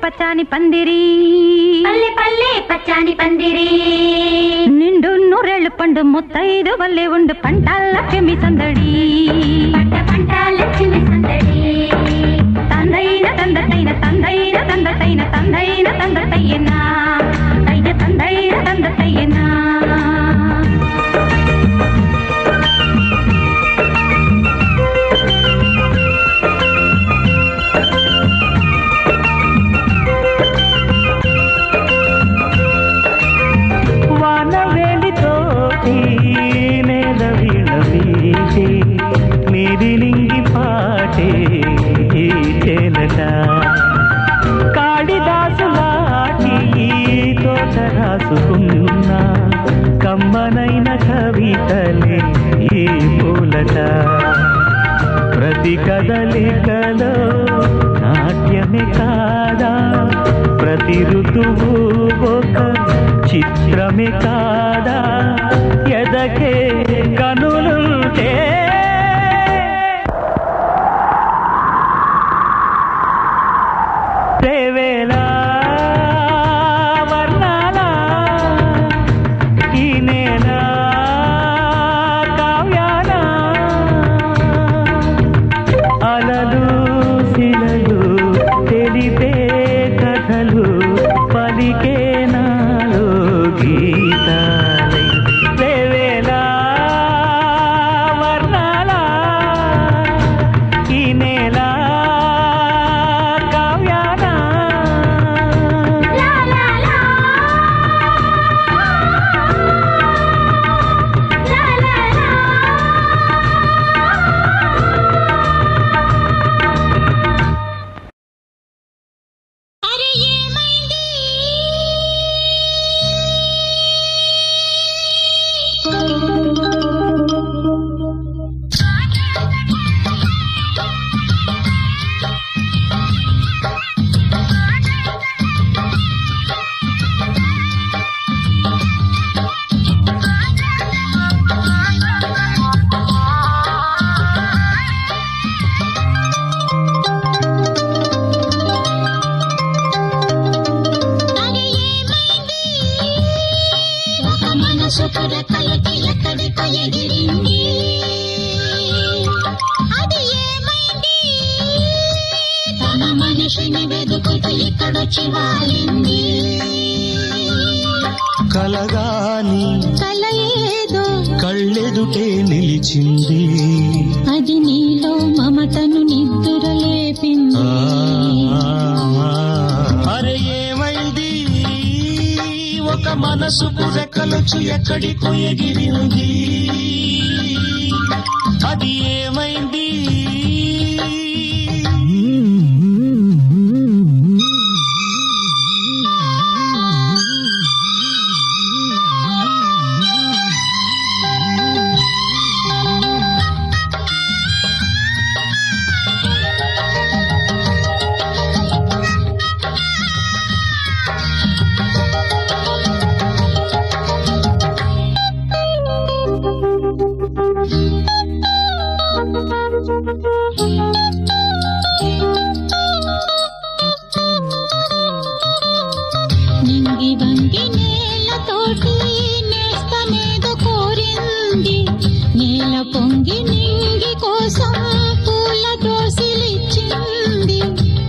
పచ్చాని పందిరి పల్లె పల్లె పచ్చాని పందిరి నిండు నూరేళ్ళు పండు ముత్తైదు వల్లే ఉండు పంటాల లక్ష్మి సందడి పంట లక్ష్మి సందడి తందైన తందతైన తందైన తందతైన తందైన తందతయ్యనా తైన తందైన తందతయ్యనా నింగి పాటే చేలట కాళిదాసులాటి తోట రాసుకున్న కమ్మనైన కవితలే ఈ పూలట ప్రతి కదలికలో నాట్యమే కాదా ప్రతి ఋతువు ఒక చిత్రమే కాదా ఎదకే కనులుంటే రేవేలా వర్ణాల ఈ నేల కావ్యాల అలలు శిలలు తెలిపే కథలు పలికే నాలో గీతాలై రేవేలా వర్ణాల ఈ నేల ఎక్కడికో ఎగిరింది అది ఏమైంది తన మనిషిని వెతుకుతూ ఇక్కడొచ్చి వాలింది కలగాని కల ఏదో కళ్ళెదుటే నిలిచింది అది నీలో మమతను నిద్దురలేపింది అరే ఏమైంది ఒక మనసు రెక్కలొచ్చు ఎక్కడికో ఎగిరింది అది ఏమైంది నింగి వంగి నేలతోటి నేస్తమేదో కోరింది నేల పొంగి నింగి కోసం పూల దోసిలిచ్చింది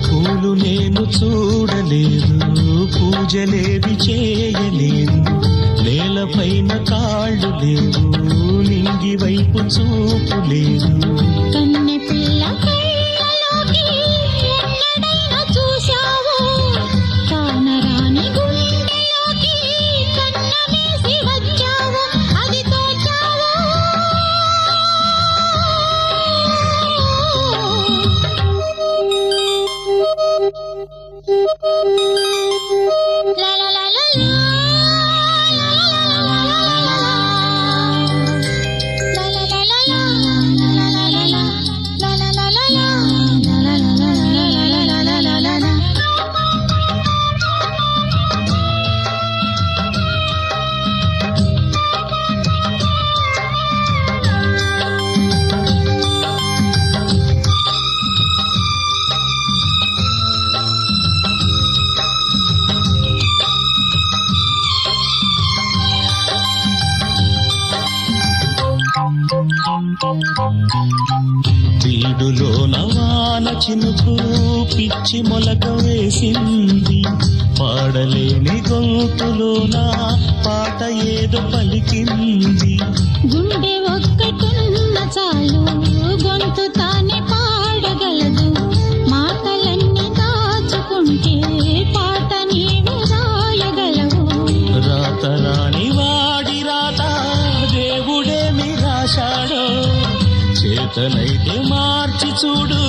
పూలు నేను చూడలేదు పూజ పూజలేవి చేయలేను, నేలపైన కాళ్ళు లేవు, నింగి వైపు చూపు లేదు. కన్నె పిల్ల కళ్ళలోకి ఎన్నడైనా చూశావు, కానరాని గుండెలోకి కన్న వేసి వచ్చావు, అది తోచావు. లా లా లా లా లా. వీడులోన వాన చినుకు పిచ్చి మొలక వేసింది, పాడలేని గొంతులోన పాట ఏదో పలికింది. గుండె ఒక్కటున్న చాలు గొంతు తానే పాడగలదు, మాటలన్నీ దాచుకుంటే పాట నీవు రాయగలవు. రాత రాని వాడి రాత దేవుడేమి రాశాడో, చేతనైతే మార్చి చూడు